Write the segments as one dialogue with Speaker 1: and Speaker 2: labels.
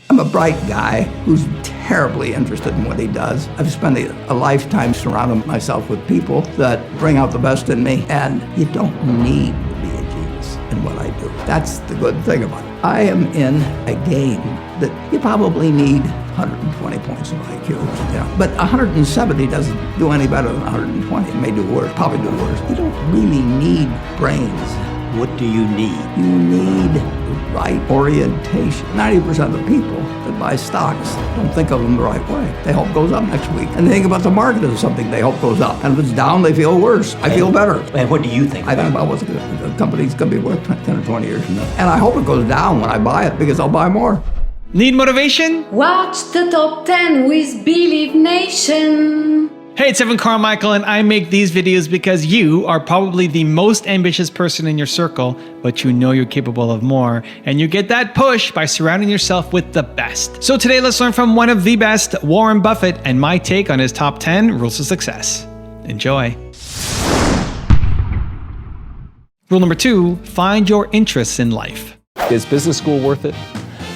Speaker 1: I'm a bright guy who's terribly interested in what he does. I've spent a lifetime surrounding myself with people that bring out the best in me, and you don't need to be a genius in what I do. That's the good thing about it. I am in a game that you probably need 120 points of IQ, but 170 doesn't do any better than 120. It may do worse, probably do worse. You don't really need brains.
Speaker 2: What do you need?
Speaker 1: You need the right orientation. 90% of the people that buy stocks don't think of them the right way. They hope it goes up next week. And they think about the market as something they hope goes up. And if it's down, they feel worse. I feel better.
Speaker 2: And what do you think?
Speaker 1: I think about what the company's going to be worth 10 or 20 years from now. And I hope it goes down when I buy it because I'll buy more.
Speaker 3: Need motivation?
Speaker 4: Watch the top 10 with Believe Nation.
Speaker 3: Hey, it's Evan Carmichael, and I make these videos because you are probably the most ambitious person in your circle, but you know you're capable of more, and you get that push by surrounding yourself with the best. So today, let's learn from one of the best, Warren Buffett, and my take on his top 10 rules of success. Enjoy. Rule number 2, find your interests in life.
Speaker 5: Is business school worth it?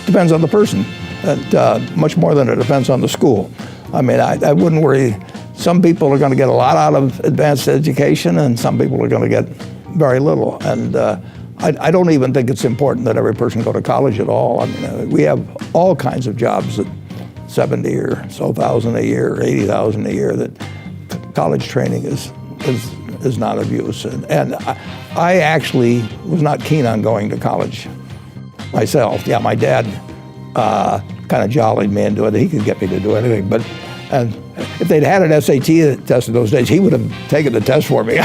Speaker 1: Depends on the person, and much more than it depends on the school. I mean, I wouldn't worry. Some people are going to get a lot out of advanced education, and some people are going to get very little. And I don't even think it's important that every person go to college at all. I mean, we have all kinds of jobs at 70 or so thousand a year, or 80,000 a year, that college training is not of use. And I actually was not keen on going to college myself. Yeah, my dad kind of jollied me into it. He could get me to do anything, and if they'd had an SAT test in those days, he would have taken the test for me.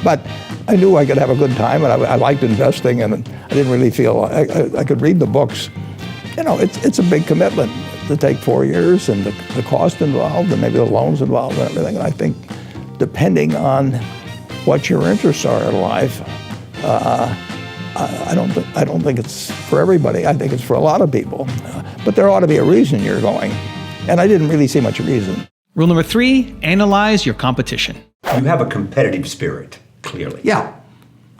Speaker 1: But I knew I could have a good time, and I liked investing, and I didn't really feel I could read the books. You know, it's a big commitment to take 4 years, and the cost involved, and maybe the loans involved, and everything. And I think, depending on what your interests are in life, I don't think it's for everybody. I think it's for a lot of people, but there ought to be a reason you're going. And I didn't really see much reason.
Speaker 3: Rule number 3, analyze your competition.
Speaker 2: You have a competitive spirit, clearly.
Speaker 1: Yeah.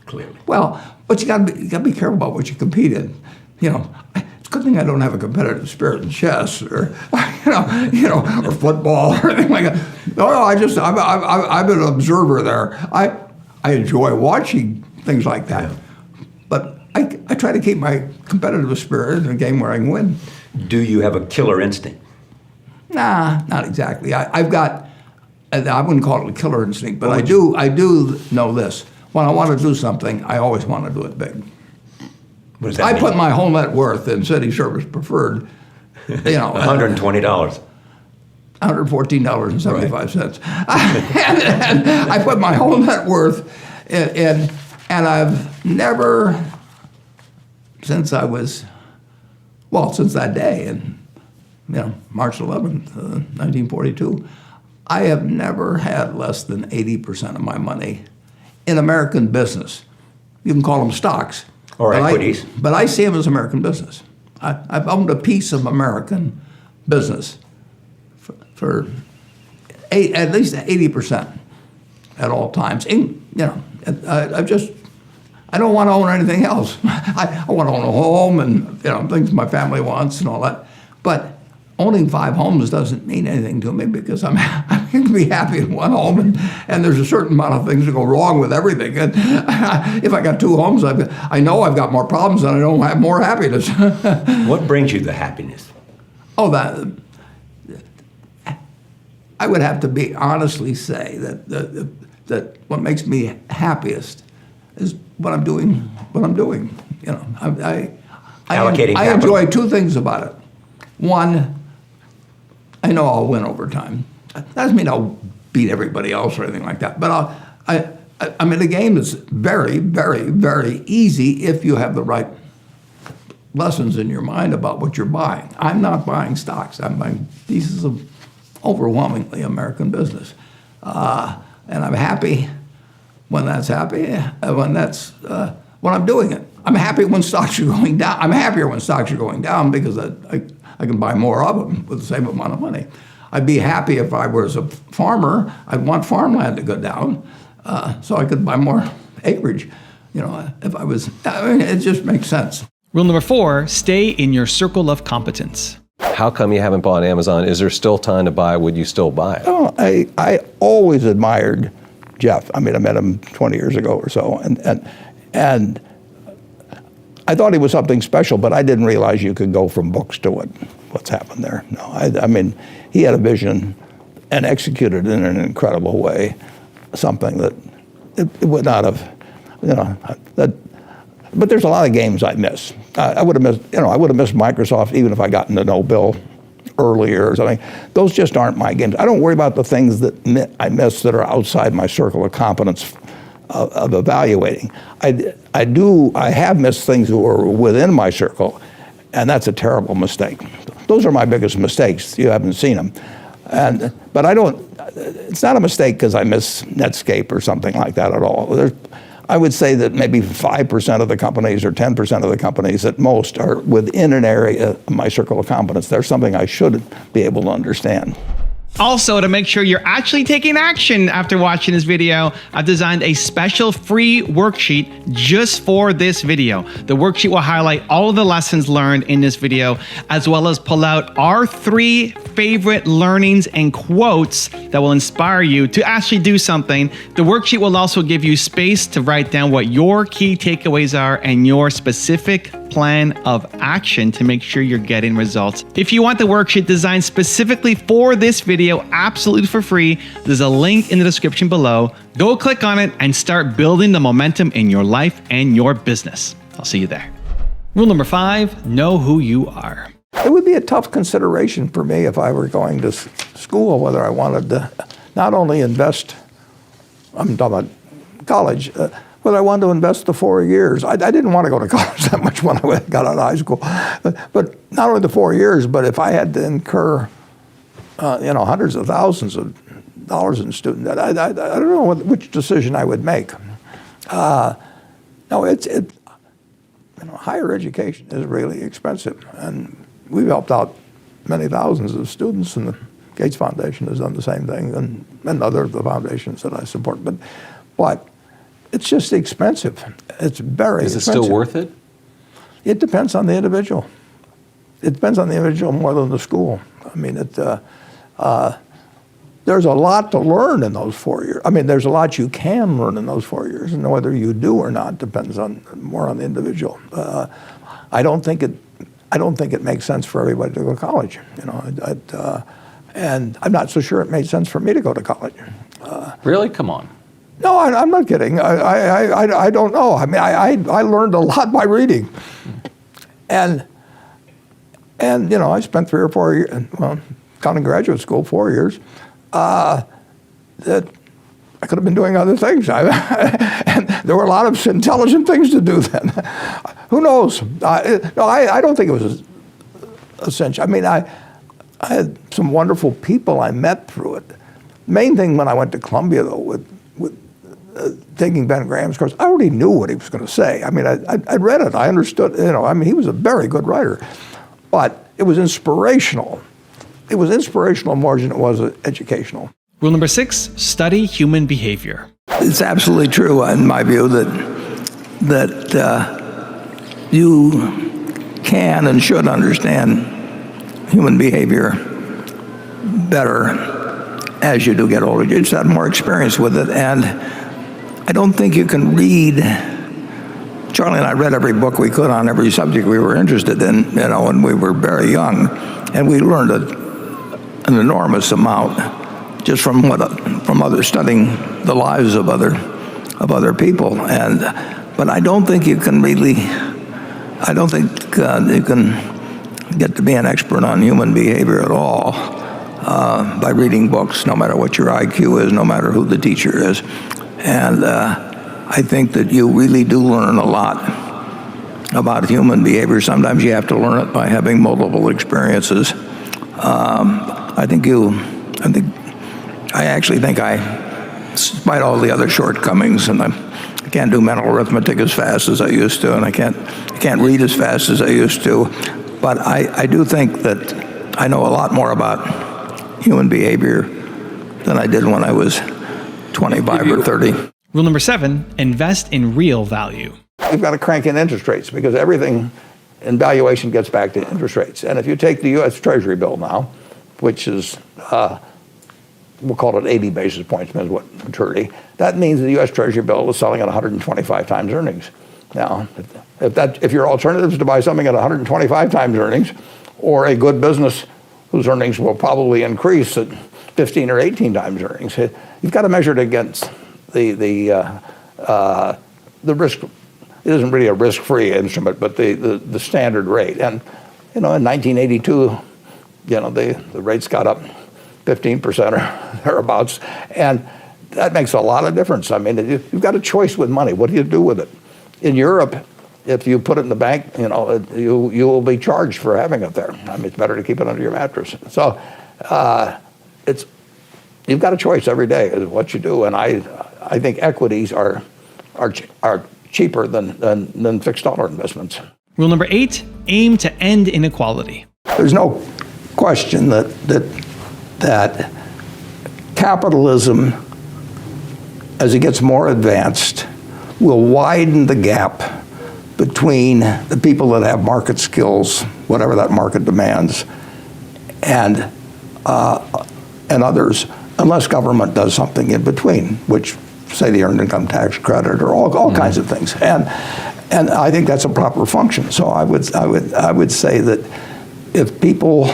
Speaker 2: Clearly.
Speaker 1: Well, but you got to be careful about what you compete in. You know, it's a good thing I don't have a competitive spirit in chess or or football or anything like that. No, I'm an observer there. I enjoy watching things like that, but I try to keep my competitive spirit in a game where I can win.
Speaker 2: Do you have a killer instinct?
Speaker 1: Nah, not exactly. I've got, I wouldn't call it a killer instinct, but I do know this. When I want to do something, I always want to do it big.
Speaker 2: What does that mean?
Speaker 1: I put my whole net worth in City Service Preferred,
Speaker 2: $120.
Speaker 1: $114.75. And I put my whole net worth in, and I've never, since that day, and March 11th, 1942, I have never had less than 80% of my money in American business. You can call them stocks.
Speaker 2: Or equities.
Speaker 1: But I see them as American business. I've owned a piece of American business for at least 80% at all times. I don't want to own anything else. I want to own a home and things my family wants and all that. But owning 5 homes doesn't mean anything to me because I can be happy in one home, and there's a certain amount of things that go wrong with everything. And if I got 2 homes, I know I've got more problems and I don't have more happiness.
Speaker 2: What brings you the happiness?
Speaker 1: Oh, I would have to honestly say that what makes me happiest is what I'm doing. I enjoy 2 things about it. One, I know I'll win over time. That doesn't mean I'll beat everybody else or anything like that. But I'm in a game that's very, very, very easy if you have the right lessons in your mind about what you're buying. I'm not buying stocks. I'm buying pieces of overwhelmingly American business. And I'm happy when that's when I'm doing it. I'm happy when stocks are going down. I'm happier when stocks are going down because I can buy more of them with the same amount of money. I'd be happy if I was a farmer. I'd want farmland to go down so I could buy more acreage. If I was, it just makes sense.
Speaker 3: Rule number 4, stay in your circle of competence.
Speaker 5: How come you haven't bought Amazon? Is there still time to buy? Would you still buy it?
Speaker 1: Oh, I always admired Jeff. I mean, I met him 20 years ago or so, and I thought he was something special, but I didn't realize you could go from books to what's happened there. No, I mean, he had a vision and executed it in an incredible way, something that it would not have, but there's a lot of games I miss. I would have missed, I would have missed Microsoft even if I gotten to know Bill earlier or something. Those just aren't my games. I don't worry about the things that I miss that are outside my circle of competence of evaluating. I have missed things that were within my circle, and that's a terrible mistake. Those are my biggest mistakes. You haven't seen them. But it's not a mistake because I miss Netscape or something like that at all. I would say that maybe 5% of the companies or 10% of the companies at most are within an area of my circle of competence. There's something I should be able to understand.
Speaker 3: Also, to make sure you're actually taking action after watching this video, I've designed a special free worksheet just for this video. The worksheet will highlight all of the lessons learned in this video, as well as pull out our 3 favorite learnings and quotes that will inspire you to actually do something. The worksheet will also give you space to write down what your key takeaways are and your specific plan of action to make sure you're getting results. If you want the worksheet designed specifically for this video, absolutely for free, there's a link in the description below. Go click on it and start building the momentum in your life and your business. I'll see you there. Rule number 5, know who you are.
Speaker 1: It would be a tough consideration for me if I were going to school, whether I wanted to not only invest, I'm talking about college, whether I wanted to invest the 4 years. I didn't want to go to college that much when I got out of high school. But not only the 4 years, but if I had to incur hundreds of thousands of dollars in student debt, I don't know which decision I would make. Higher education is really expensive, and we've helped out many thousands of students, and the Gates Foundation has done the same thing, and other of the foundations that I support. But it's just expensive. It's very expensive.
Speaker 5: Is it still worth it?
Speaker 1: It depends on the individual. It depends on the individual more than the school. I mean, there's a lot to learn in those 4 years. I mean, there's a lot you can learn in those 4 years, and whether you do or not depends more on the individual. I don't think it makes sense for everybody to go to college. And I'm not so sure it made sense for me to go to college.
Speaker 5: Really? Come on.
Speaker 1: No, I'm not kidding. I don't know. I mean, I learned a lot by reading, and I spent 3 or 4 years, well, counting graduate school, 4 years. That I could have been doing other things. And there were a lot of intelligent things to do then. Who knows? I don't think it was essential. I mean, I had some wonderful people I met through it. Main thing when I went to Columbia, though, with taking Ben Graham's course, I already knew what he was going to say. I mean, I read it. I understood. I mean, he was a very good writer, but it was inspirational. It was inspirational more than it was educational.
Speaker 3: Rule number 6, study human behavior.
Speaker 1: It's absolutely true, in my view, that you can and should understand human behavior better as you do get older. You just have more experience with it, and I don't think you can read. Charlie and I read every book we could on every subject we were interested in, when we were very young, and we learned an enormous amount just from studying the lives of other people. But I don't think you can really. I don't think you can get to be an expert on human behavior at all by reading books, no matter what your IQ is, no matter who the teacher is. And I think that you really do learn a lot about human behavior. Sometimes you have to learn it by having multiple experiences. I actually think despite all the other shortcomings, and I can't do mental arithmetic as fast as I used to, and I can't read as fast as I used to, but I do think that I know a lot more about human behavior than I did when I was 25 or 30.
Speaker 3: Rule number 7, invest in real value.
Speaker 1: We've got to crank in interest rates because everything and valuation gets back to interest rates. And if you take the U.S. Treasury bill now, which is, we'll call it 80 basis points, depends what maturity, that means the U.S. Treasury bill is selling at 125 times earnings. Now, if your alternative is to buy something at 125 times earnings, or a good business whose earnings will probably increase at 15 or 18 times earnings, you've got to measure it against the risk. It isn't really a risk-free instrument, but the standard rate. And in 1982, the rates got up 15% or thereabouts, and that makes a lot of difference. I mean, you've got a choice with money. What do you do with it? In Europe, if you put it in the bank, you will be charged for having it there. I mean, it's better to keep it under your mattress. So you've got a choice every day is what you do, and I think equities are cheaper than fixed dollar investments.
Speaker 3: Rule number 8, aim to end inequality.
Speaker 1: There's no question that capitalism, as it gets more advanced, will widen the gap between the people that have market skills, whatever that market demands, and others, unless government does something in between, which, say, the earned income tax credit or all kinds of things. And I think that's a proper function. So I would say that if people,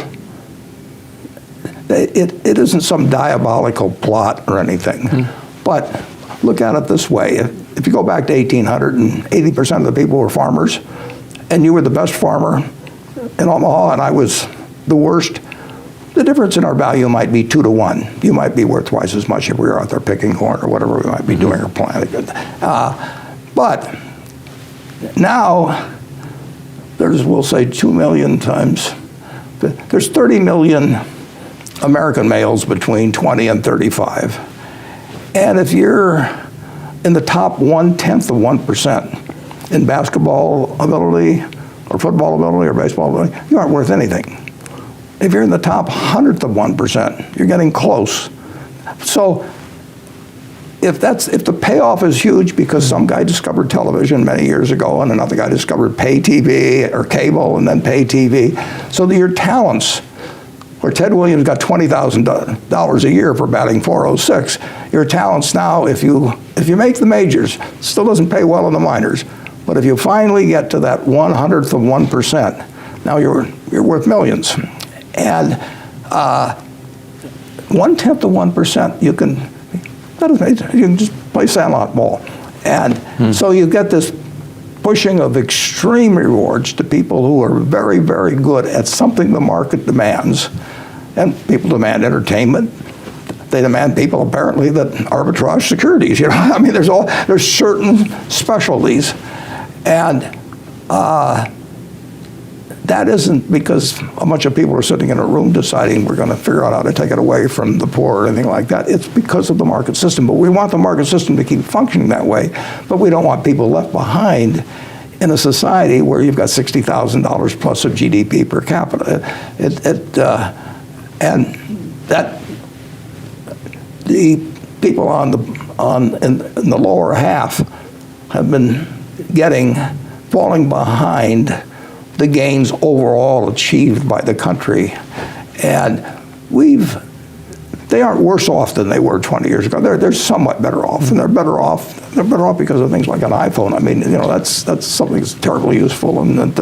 Speaker 1: it isn't some diabolical plot or anything, but look at it this way. If you go back to 1800 and 80% of the people were farmers, and you were the best farmer in Omaha and I was the worst, the difference in our value might be 2 to 1. You might be worth twice as much if we were out there picking corn or whatever we might be doing or planting. But now we'll say 2 million times, there's 30 million American males between 20 and 35. And if you're in the top 1/10 of 1% in basketball ability or football ability or baseball ability, you aren't worth anything. If you're in the top 100th of 1%, you're getting close. So if the payoff is huge because some guy discovered television many years ago and another guy discovered pay TV or cable and then pay TV, so that your talents, where Ted Williams got $20,000 a year for batting .406, your talents now, if you make the majors, still doesn't pay well in the minors, but if you finally get to that 100th of 1%, now you're worth millions. And 1/10 of 1%, you can just play sandlot ball. And so you get this pushing of extreme rewards to people who are very, very good at something the market demands. And people demand entertainment. They demand people apparently that arbitrage securities. I mean, there's certain specialties, and that isn't because a bunch of people are sitting in a room deciding we're going to figure out how to take it away from the poor or anything like that. It's because of the market system. But we want the market system to keep functioning that way. But we don't want people left behind in a society where you've got $60,000 plus of GDP per capita. And that the people in the lower half have been falling behind the gains overall achieved by the country, and they aren't worse off than they were 20 years ago. They're somewhat better off, and they're better off because of things like an iPhone. I mean, that's something that's terribly useful, and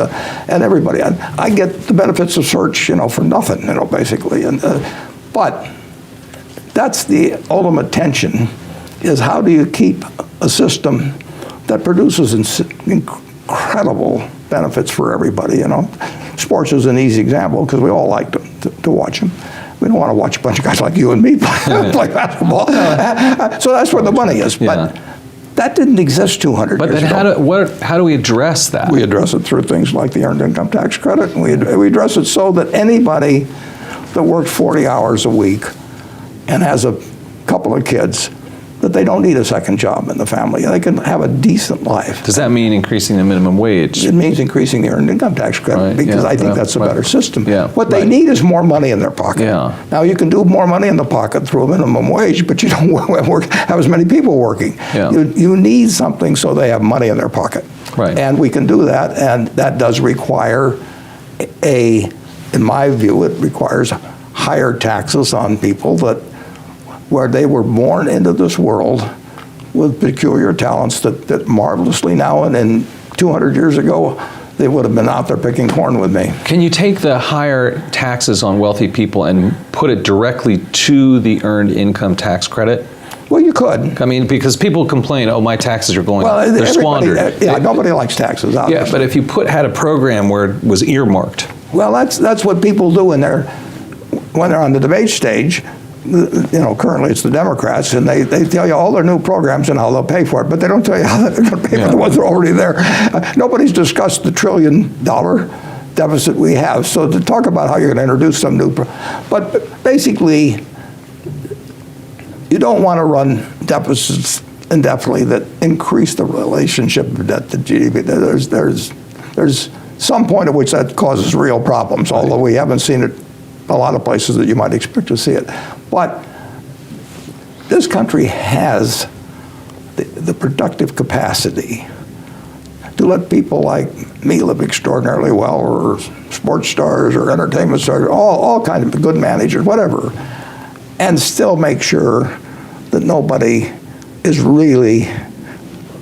Speaker 1: everybody. I get the benefits of search, for nothing, basically. But that's the ultimate tension: is how do you keep a system that produces incredible benefits for everybody? Sports is an easy example because we all like to watch them. We don't want to watch a bunch of guys like you and me play basketball. So that's where the money is. But that didn't exist 200 years ago.
Speaker 5: But how do we address that?
Speaker 1: We address it through things like the earned income tax credit. And we address it so that anybody that works 40 hours a week and has a couple of kids, that they don't need a second job in the family. They can have a decent life.
Speaker 5: Does that mean increasing the minimum wage?
Speaker 1: It means increasing the earned income tax credit, because I think that's a better system. What they need is more money in their pocket. Now, you can do more money in the pocket through a minimum wage, but you don't have as many people working. You need something so they have money in their pocket.
Speaker 5: Right.
Speaker 1: And we can do that, and that does require in my view, it requires higher taxes on people where they were born into this world with peculiar talents that marvelously now and then 200 years ago, they would have been out there picking corn with me.
Speaker 5: Can you take the higher taxes on wealthy people and put it directly to the earned income tax credit?
Speaker 1: Well, you could.
Speaker 5: I mean, because people complain, oh, my taxes are going up.
Speaker 1: Well,
Speaker 5: They're squandered.
Speaker 1: Yeah, nobody likes taxes, obviously.
Speaker 5: Yeah, but if you had a program where it was earmarked.
Speaker 1: Well, that's what people do when they're on the debate stage. Currently it's the Democrats, and they tell you all their new programs and how they'll pay for it, but they don't tell you how they're going to pay for the ones that are already there. Nobody's discussed the $1 trillion deficit we have. So to talk about how you're going to introduce some new, but basically, you don't want to run deficits indefinitely that increase the relationship of debt to GDP. There's some point at which that causes real problems, although we haven't seen it a lot of places that you might expect to see it. But this country has the productive capacity to let people like me live extraordinarily well, or sports stars or entertainment stars, all kinds of good managers, whatever, and still make sure that nobody is really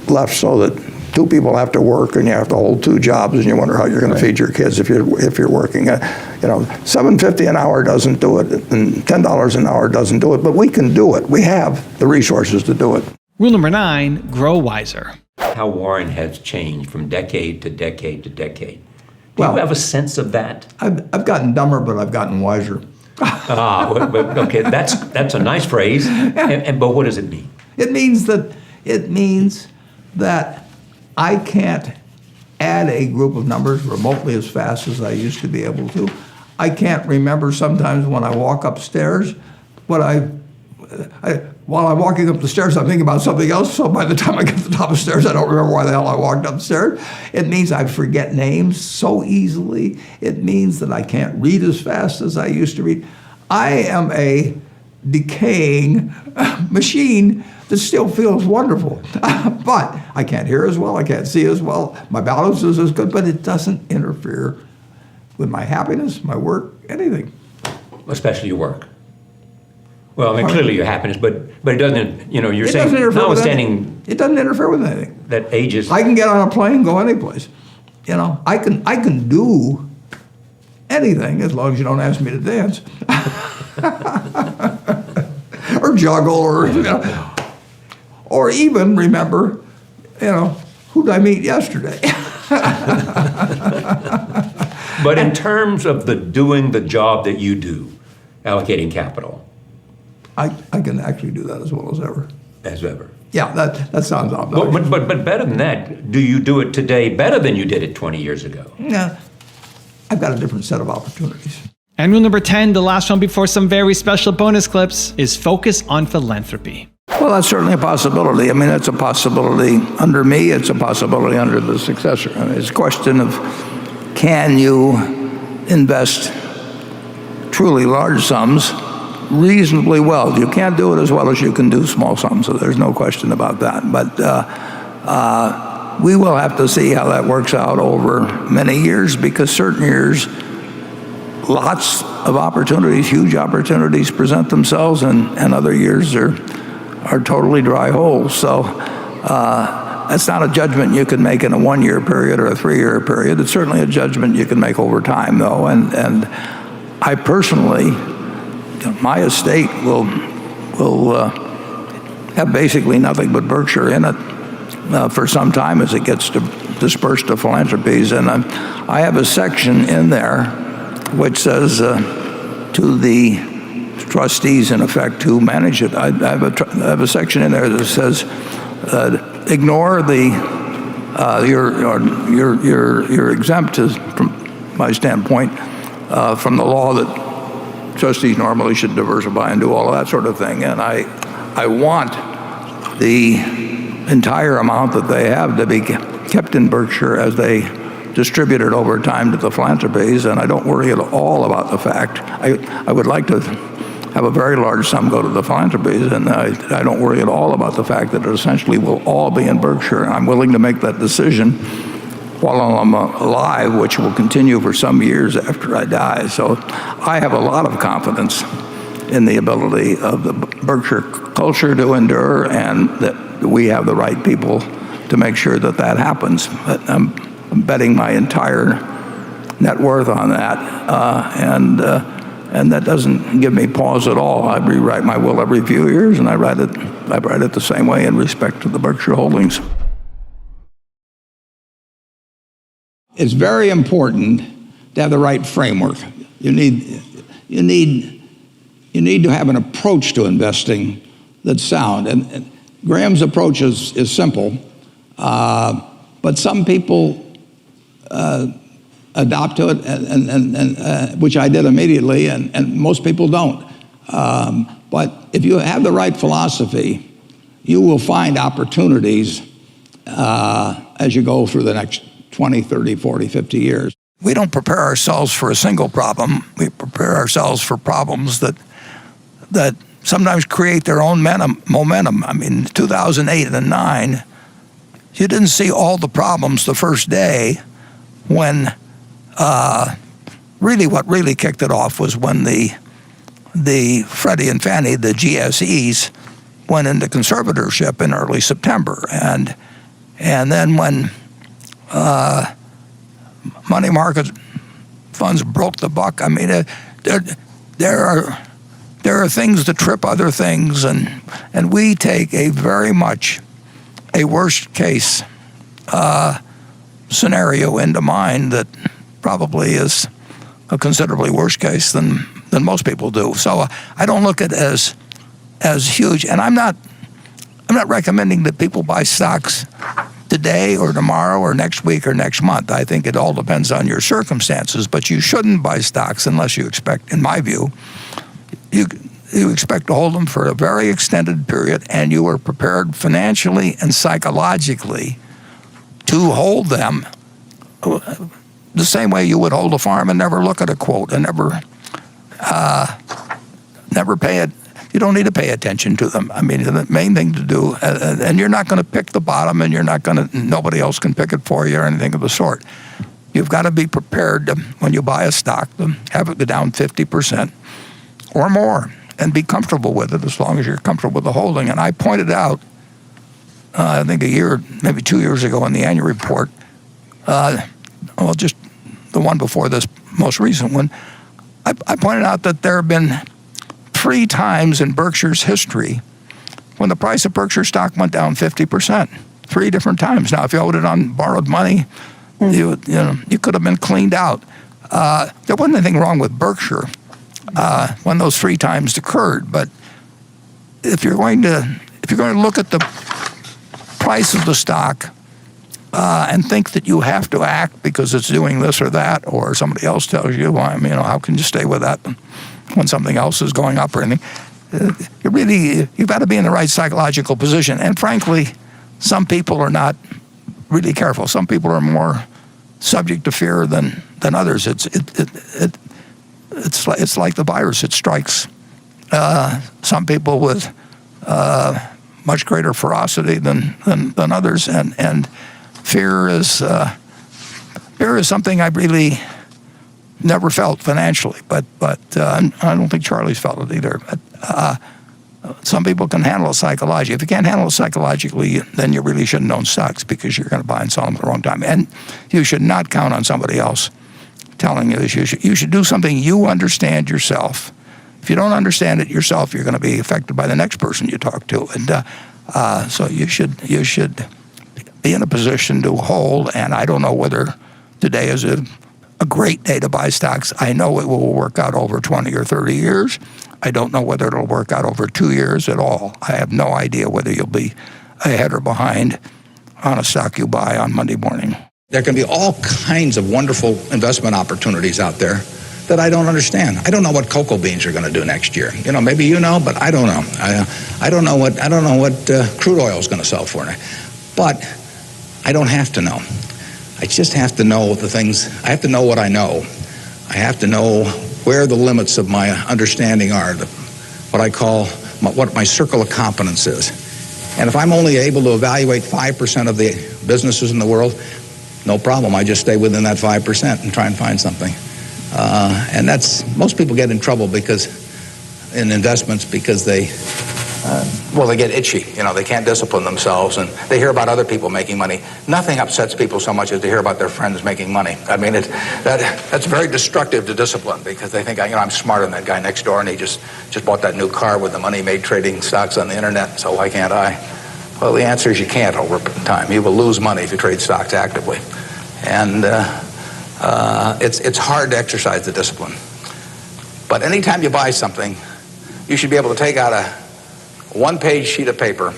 Speaker 1: left so that two people have to work and you have to hold two jobs and you wonder how you're going to feed your kids if you're working. $7.50 an hour doesn't do it, and $10 an hour doesn't do it, but we can do it. We have the resources to do it.
Speaker 3: Rule number 9, grow wiser.
Speaker 2: How Warren has changed from decade to decade to decade. Do
Speaker 1: Well,
Speaker 2: you have a sense of that?
Speaker 1: I've gotten dumber, but I've gotten wiser.
Speaker 2: Okay, that's a nice phrase. But what does it mean?
Speaker 1: It means that I can't add a group of numbers remotely as fast as I used to be able to. I can't remember sometimes when I walk upstairs while I'm walking up the stairs, I'm thinking about something else. So by the time I get to the top of the stairs, I don't remember why the hell I walked upstairs. It means I forget names so easily. It means that I can't read as fast as I used to read. I am a decaying machine that still feels wonderful. But I can't hear as well, I can't see as well, my balance is as good, but it doesn't interfere with my happiness, my work, anything.
Speaker 2: Especially your work. Well, I mean, clearly your happiness, but it doesn't, you're
Speaker 1: It
Speaker 2: saying,
Speaker 1: doesn't interfere with
Speaker 2: notwithstanding
Speaker 1: anything. It doesn't interfere with anything.
Speaker 2: that age is...
Speaker 1: I can get on a plane, go anyplace. I can do anything as long as you don't ask me to dance. Or juggle, or even remember, who did I meet yesterday?
Speaker 2: But in terms of doing the job that you do, allocating capital,
Speaker 1: I can actually do that as well as ever.
Speaker 2: as ever.
Speaker 1: Yeah, that sounds obvious.
Speaker 2: But better than that, do you do it today better than you did it 20 years ago?
Speaker 1: Yeah, I've got a different set of opportunities.
Speaker 3: And rule number 10, the last one before some very special bonus clips, is focus on philanthropy.
Speaker 1: Well, that's certainly a possibility. I mean, it's a possibility under me. It's a possibility under the successor. I mean, it's a question of, can you invest truly large sums reasonably well? You can't do it as well as you can do small sums, so there's no question about that. But we will have to see how that works out over many years, because certain years, lots of opportunities, huge opportunities present themselves, and other years are totally dry holes. So that's not a judgment you can make in a 1-year period or a 3-year period. It's certainly a judgment you can make over time, though. And I personally, my estate will have basically nothing but Berkshire in it for some time as it gets dispersed to philanthropies. And I have a section in there which says to the trustees, in effect, who manage it, I have a section in there that says, ignore you're exempt, from my standpoint, from the law that trustees normally should diversify and do all of that sort of thing. And I want the entire amount that they have to be kept in Berkshire as they distribute it over time to the philanthropies, and I don't worry at all about the fact. I would like to have a very large sum go to the philanthropies, and I don't worry at all about the fact that it essentially will all be in Berkshire. I'm willing to make that decision while I'm alive, which will continue for some years after I die. So I have a lot of confidence in the ability of the Berkshire culture to endure, and that we have the right people to make sure that that happens. But I'm betting my entire net worth on that, and that doesn't give me pause at all. I rewrite my will every few years, and I write it the same way in respect to the Berkshire holdings. It's very important to have the right framework. You need to have an approach to investing that's sound. And Graham's approach is simple, but some people adopt to it, and which I did immediately, and most people don't. But if you have the right philosophy, you will find opportunities as you go through the next 20, 30, 40, 50 years. We don't prepare ourselves for a single problem. We prepare ourselves for problems that sometimes create their own momentum. I mean, 2008 and 2009, you didn't see all the problems the first day when what really kicked it off was when the Freddie and Fannie, the GSEs, went into conservatorship in early September. And then when money market funds broke the buck, I mean, there are things that trip other things, and we take a very much a worst case scenario into mind that probably is a considerably worse case than most people do. So I don't look at it as huge, and I'm not recommending that people buy stocks today or tomorrow or next week or next month. I think it all depends on your circumstances, but you shouldn't buy stocks unless you expect, in my view, you expect to hold them for a very extended period, and you are prepared financially and psychologically to hold them the same way you would hold a farm and never look at a quote and never pay it. You don't need to pay attention to them. I mean, the main thing to do, and you're not going to pick the bottom, and nobody else can pick it for you or anything of the sort. You've got to be prepared to, when you buy a stock, to have it go down 50% or more, and be comfortable with it as long as you're comfortable with the holding. And I pointed out, I think a year, maybe 2 years ago in the annual report, just the one before this most recent one, I pointed out that there have been 3 times in Berkshire's history when the price of Berkshire stock went down 50%. 3 different times. Now, if you owed it on borrowed money, you could have been cleaned out. There wasn't anything wrong with Berkshire when those 3 times occurred, but if you're going to look at the price of the stock and think that you have to act because it's doing this or that, or somebody else tells you, well, I mean, how can you stay with that when something else is going up or anything? You've got to be in the right psychological position. And frankly, some people are not really careful. Some people are more subject to fear than others. It's like the virus. It strikes some people with much greater ferocity than others, and fear is something I really never felt financially, but I don't think Charlie's felt it either. But some people can handle it psychologically. If you can't handle it psychologically, then you really shouldn't own stocks, because you're going to buy and sell them at the wrong time. And you should not count on somebody else telling you this. You should do something you understand yourself. If you don't understand it yourself, you're going to be affected by the next person you talk to. And so you should be in a position to hold. And I don't know whether today is a great day to buy stocks. I know it will work out over 20 or 30 years. I don't know whether it'll work out over 2 years at all. I have no idea whether you'll be ahead or behind on a stock you buy on Monday morning. There can be all kinds of wonderful investment opportunities out there that I don't understand. I don't know what cocoa beans are going to do next year. Maybe you know, but I don't know. I don't know what crude oil is going to sell for. But I don't have to know. I just have to know the things. I have to know what I know. I have to know where the limits of my understanding are.
Speaker 6: what I call what my circle of competence is. And if I'm only able to evaluate 5% of the businesses in the world, no problem. I just stay within that 5% and try and find something. And most people get in trouble in investments because they get itchy. They can't discipline themselves, and they hear about other people making money. Nothing upsets people so much as to hear about their friends making money. I mean, that's very destructive to discipline, because they think, I'm smarter than that guy next door, and he just bought that new car with the money he made trading stocks on the internet, so why can't I? Well, the answer is you can't over time. You will lose money if you trade stocks actively. And it's hard to exercise the discipline. But anytime you buy something, you should be able to take out a one-page sheet of paper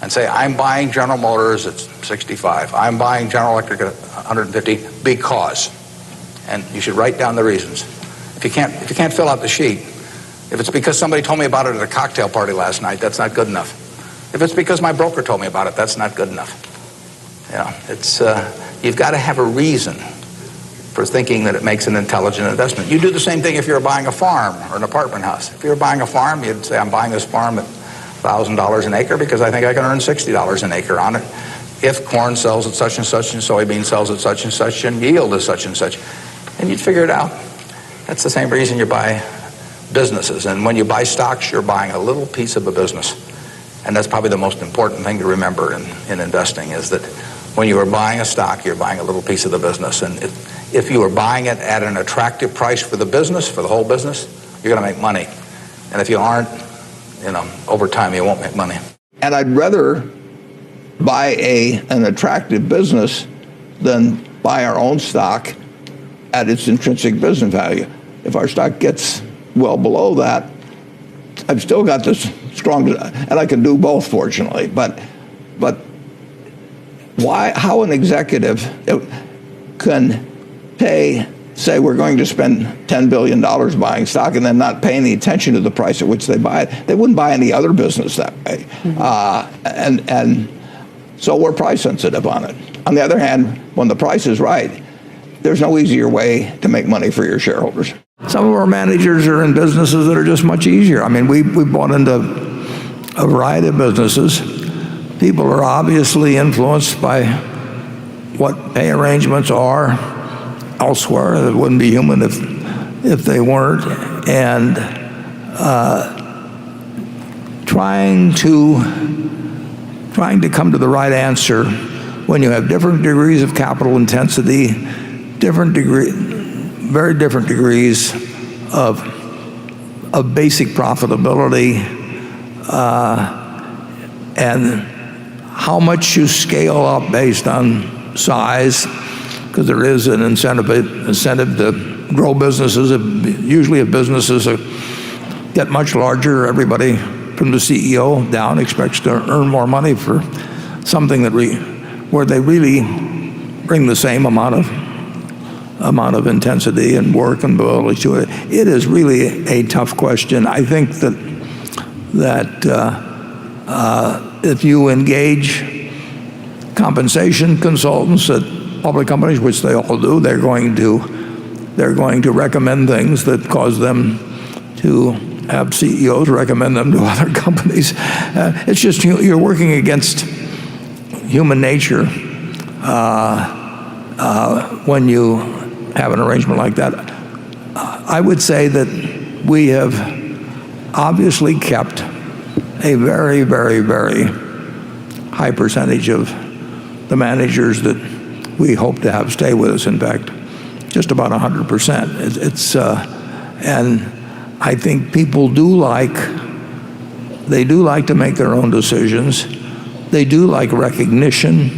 Speaker 6: and say, I'm buying General Motors at 65. I'm buying General Electric at 150 because. And you should write down the reasons. If you can't fill out the sheet, if it's because somebody told me about it at a cocktail party last night, that's not good enough. If it's because my broker told me about it, that's not good enough. You've got to have a reason for thinking that it makes an intelligent investment. You do the same thing if you're buying a farm or an apartment house. If you're buying a farm, you'd say, I'm buying this farm at $1,000 an acre because I think I can earn $60 an acre on it. If corn sells at such and such, and soybean sells at such and such, and yield is such and such. And you'd figure it out. That's the same reason you buy businesses. And when you buy stocks, you're buying a little piece of a business. And that's probably the most important thing to remember in investing, is that when you are buying a stock, you're buying a little piece of the business. And if you are buying it at an attractive price for the business, for the whole business, you're going to make money. And if you aren't, over time you won't make money.
Speaker 1: And I'd rather buy an attractive business than buy our own stock at its intrinsic business value. If our stock gets well below that, I've still got this strong, and I can do both, fortunately. But how an executive can say we're going to spend $10 billion buying stock and then not pay any attention to the price at which they buy it? They wouldn't buy any other business that way. And so we're price sensitive on it. On the other hand, when the price is right, there's no easier way to make money for your shareholders. Some of our managers are in businesses that are just much easier. I mean, we bought into a variety of businesses. People are obviously influenced by what pay arrangements are elsewhere. It wouldn't be human if they weren't. And trying to come to the right answer when you have different degrees of capital intensity, very different degrees of basic profitability, and how much you scale up based on size, because there is an incentive to grow businesses. Usually if businesses get much larger, everybody from the CEO down expects to earn more money for something where they really bring the same amount of intensity and work and ability to it. It is really a tough question. I think that if you engage compensation consultants at public companies, which they all do, they're going to recommend things that cause them to have CEOs recommend them to other companies. It's just you're working against human nature when you have an arrangement like that. I would say that we have obviously kept a very, very, very high percentage of the managers that we hope to have stay with us. In fact, just about 100%. And I think people do like to make their own decisions. They do like recognition.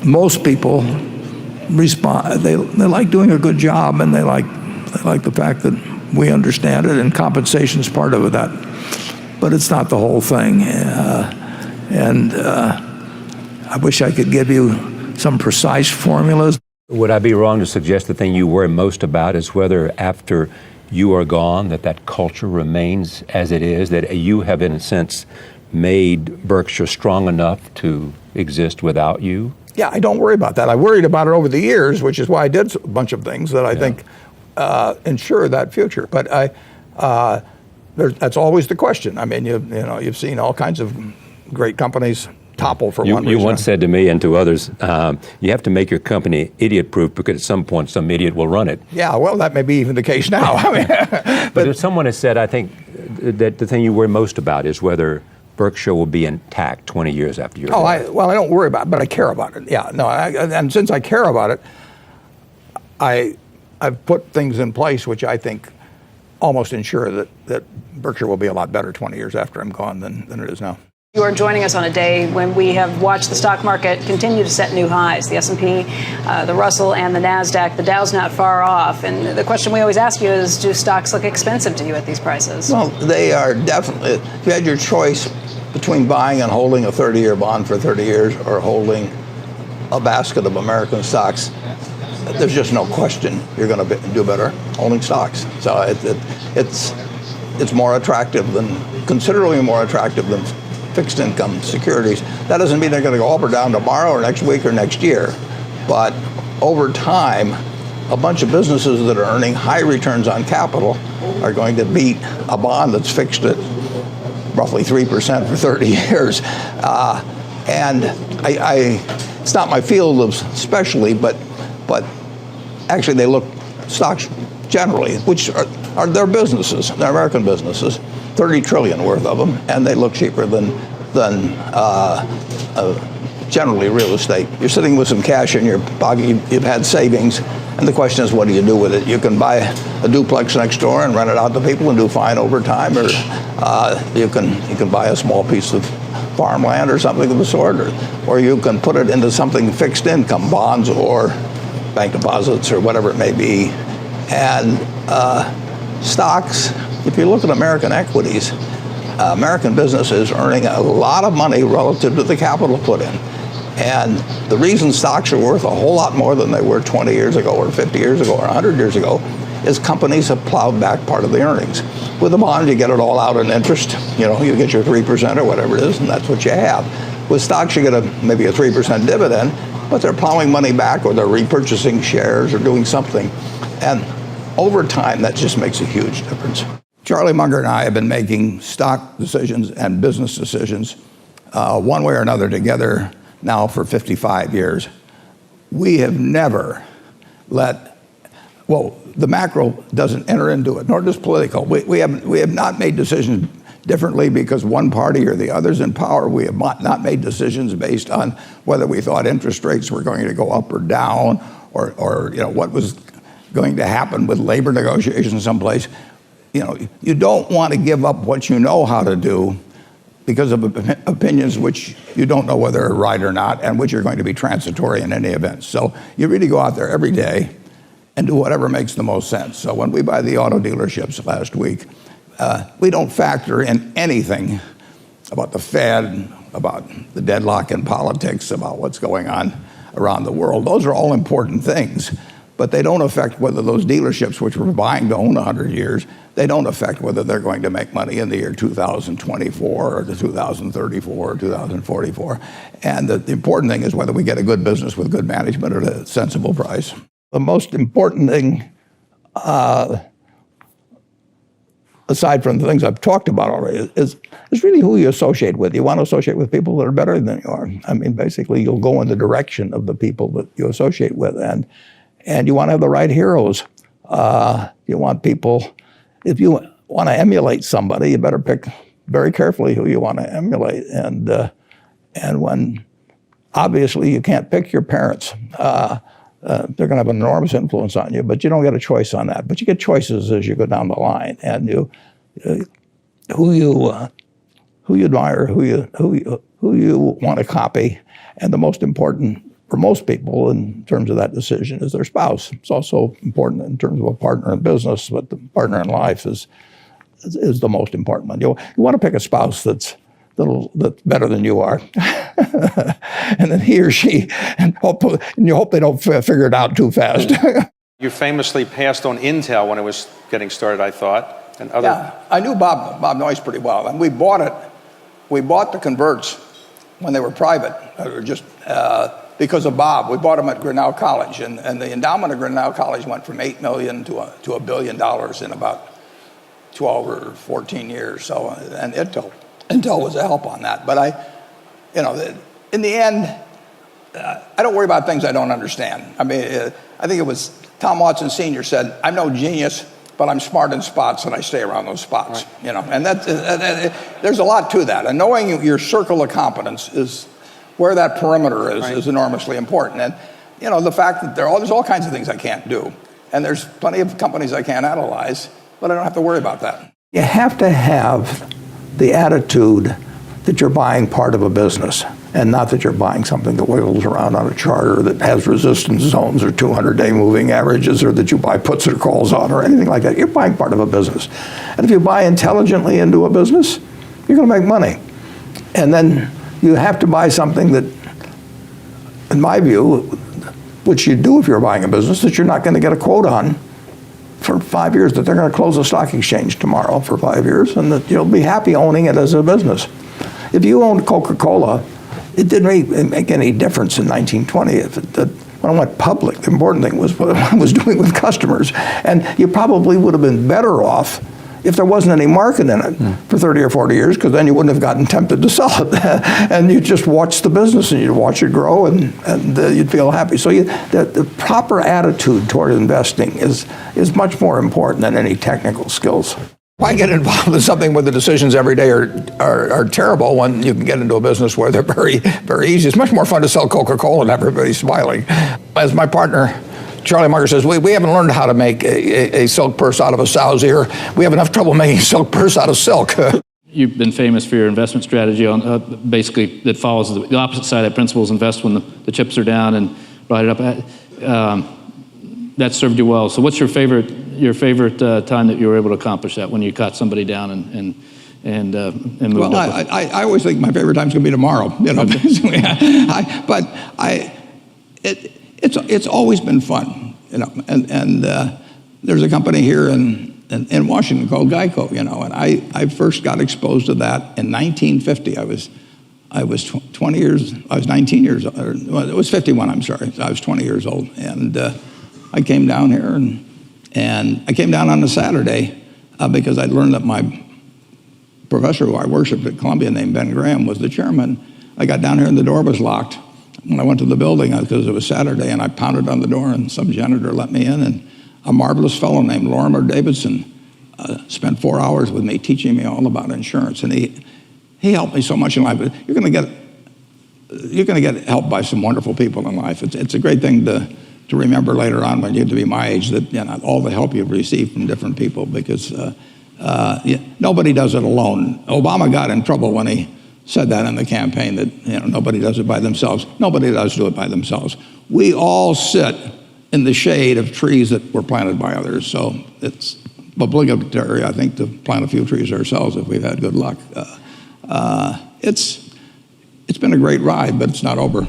Speaker 1: Most people respond. They like doing a good job, and they like the fact that we understand it, and compensation's part of that. But it's not the whole thing. I wish I could give you some precise formulas.
Speaker 2: Would I be wrong to suggest the thing you worry most about is whether after you are gone that culture remains as it is, that you have in a sense made Berkshire strong enough to exist without you?
Speaker 1: Yeah, I don't worry about that. I worried about it over the years, which is why I did a bunch of things that I think ensure that future. But that's always the question. I mean, you've seen all kinds of great companies topple for one reason.
Speaker 2: You once said to me and to others, you have to make your company idiot-proof because at some point some idiot will run it.
Speaker 1: Yeah, well, that may be even the case now. I mean,
Speaker 2: but someone has said, I think, that the thing you worry most about is whether Berkshire will be intact 20 years after you're dead.
Speaker 1: I don't worry about it, but I care about it. Yeah, no, and since I care about it, I've put things in place which I think almost ensure that Berkshire will be a lot better 20 years after I'm gone than it is now.
Speaker 7: You are joining us on a day when we have watched the stock market continue to set new highs. The S&P, the Russell, and the NASDAQ. The Dow's not far off. And the question we always ask you is, do stocks look expensive to you at these prices?
Speaker 1: Well, they are definitely. If you had your choice between buying and holding a 30-year bond for 30 years or holding a basket of American stocks, there's just no question you're going to do better holding stocks. So it's more attractive considerably more attractive than fixed income securities. That doesn't mean they're going to go up or down tomorrow or next week or next year. But over time, a bunch of businesses that are earning high returns on capital are going to beat a bond that's fixed at roughly 3% for 30 years. And it's not my field of specialty, but actually they look, stocks generally, which are their businesses, they're American businesses, 30 trillion worth of them, and they look cheaper than generally real estate. You're sitting with some cash in your pocket, you've had savings, and the question is, what do you do with it? You can buy a duplex next door and rent it out to people and do fine over time, or you can buy a small piece of farmland or something of the sort, or you can put it into something fixed income, bonds or bank deposits or whatever it may be. And stocks, if you look at American equities, American business is earning a lot of money relative to the capital put in. And the reason stocks are worth a whole lot more than they were 20 years ago or 50 years ago or 100 years ago is companies have plowed back part of the earnings. With a bond, you get it all out in interest. You get your 3% or whatever it is, and that's what you have. With stocks, you get maybe a 3% dividend, but they're plowing money back or they're repurchasing shares or doing something. And over time, that just makes a huge difference. Charlie Munger and I have been making stock decisions and business decisions one way or another together now for 55 years. We have never the macro doesn't enter into it, nor does political. We have not made decisions differently because one party or the other's in power. We have not made decisions based on whether we thought interest rates were going to go up or down, or what was going to happen with labor negotiations someplace. You don't want to give up what you know how to do because of opinions which you don't know whether are right or not, and which are going to be transitory in any event. So you really go out there every day and do whatever makes the most sense. So when we buy the auto dealerships last week, we don't factor in anything about the Fed, about the deadlock in politics, about what's going on around the world. Those are all important things, but they don't affect whether those dealerships, which we're buying to own 100 years, they don't affect whether they're going to make money in the year 2024 or 2034 or 2044. And the important thing is whether we get a good business with good management at a sensible price. The most important thing, aside from the things I've talked about already, is really who you associate with. You want to associate with people that are better than you are. I mean, basically, you'll go in the direction of the people that you associate with, and you want to have the right heroes. You want people. If you want to emulate somebody, you better pick very carefully who you want to emulate. And when obviously you can't pick your parents. They're going to have an enormous influence on you, but you don't get a choice on that. But you get choices as you go down the line, and who you admire, who you want to copy, and the most important for most people in terms of that decision is their spouse. It's also important in terms of a partner in business, but the partner in life is the most important one. You want to pick a spouse that's better than you are, and then he or she, and you hope they don't figure it out too fast.
Speaker 8: You famously passed on Intel when it was getting started, I thought, and other.
Speaker 1: Yeah, I knew Bob Noyce pretty well, and we bought it. We bought the converts when they were private. They were just because of Bob. We bought him at Grinnell College, and the endowment of Grinnell College went from $8 million to $1 billion in about 12 or 14 years. So, and Intel was a help on that. But in the end, I don't worry about things I don't understand. I mean, I think it was Tom Watson Sr. said, "I'm no genius, but I'm smart in spots, and I stay around those spots." Right. And there's a lot to that. And knowing your circle of competence is where that perimeter is enormously important. And the fact that there's all kinds of things I can't do, and there's plenty of companies I can't analyze, but I don't have to worry about that. You have to have the attitude that you're buying part of a business, and not that you're buying something that wiggles around on a chart or that has resistance zones or 200-day moving averages, or that you buy puts or calls on or anything like that. You're buying part of a business. And if you buy intelligently into a business, you're going to make money. And then you have to buy something that, in my view, which you do if you're buying a business, that you're not going to get a quote on for 5 years, that they're going to close the stock exchange tomorrow for 5 years, and that you'll be happy owning it as a business. If you owned Coca-Cola, it didn't make any difference in 1920. When I went public, the important thing was what I was doing with customers. And you probably would have been better off if there wasn't any market in it for 30 or 40 years, because then you wouldn't have gotten tempted to sell it. And you'd just watch the business, and you'd watch it grow, and you'd feel happy. So the proper attitude toward investing is much more important than any technical skills. Why get involved in something where the decisions every day are terrible when you can get into a business where they're very, very easy? It's much more fun to sell Coca-Cola and everybody's smiling. As my partner, Charlie Munger, says, we haven't learned how to make a silk purse out of a sow's ear. We have enough trouble making a silk purse out of silk.
Speaker 9: You've been famous for your investment strategy on basically that follows the opposite side of principles, invest when the chips are down and ride it up. That served you well. So what's your favorite time that you were able to accomplish that, when you caught somebody down and moved
Speaker 1: well, up? I always think my favorite time's going to be tomorrow. It's always been fun, and there's a company here in Washington called Geico, and I first got exposed to that in 1950. I was 20 years. I was 19 years. Well, it was 51. I'm sorry. I was 20 years old, and I came down here, and I came down on a Saturday because I'd learned that my professor who I worshiped at Columbia, named Ben Graham, was the chairman. I got down here and the door was locked. When I went to the building, because it was Saturday, and I pounded on the door, and some janitor let me in, and a marvelous fellow named Lorimer Davidson spent 4 hours with me teaching me all about insurance, and he helped me so much in life. You're going to get help by some wonderful people in life. It's a great thing to remember later on when you get to be my age, that all the help you've received from different people, because nobody does it alone. Obama got in trouble when he said that in the campaign, that nobody does it by themselves. Nobody does do it by themselves. We all sit in the shade of trees that were planted by others. So it's obligatory, I think, to plant a few trees ourselves if we've had good luck. It's been a great ride, but it's not over.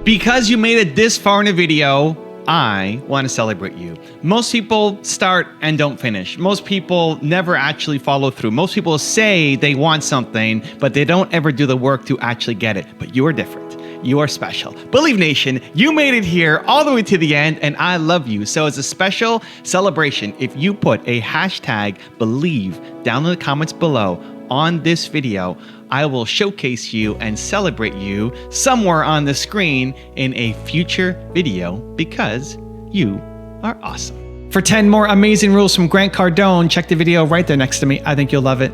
Speaker 3: Because you made it this far in a video, I want to celebrate you. Most people start and don't finish. Most people never actually follow through. Most people say they want something, but they don't ever do the work to actually get it. But you are different. You are special. Believe Nation, you made it here all the way to the end, and I love you. So as a special celebration, if you put a hashtag Believe down in the comments below on this video, I will showcase you and celebrate you somewhere on the screen in a future video, because you are awesome. For 10 more amazing rules from Grant Cardone, check the video right there next to me. I think you'll love it.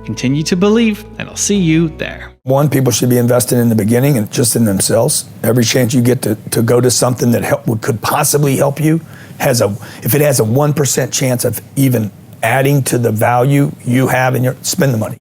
Speaker 3: Continue to believe, and I'll see you there.
Speaker 10: One, people should be investing in the beginning and just in themselves. Every chance you get to go to something that could possibly help you, if it has a 1% chance of even adding to the value you have spend the money.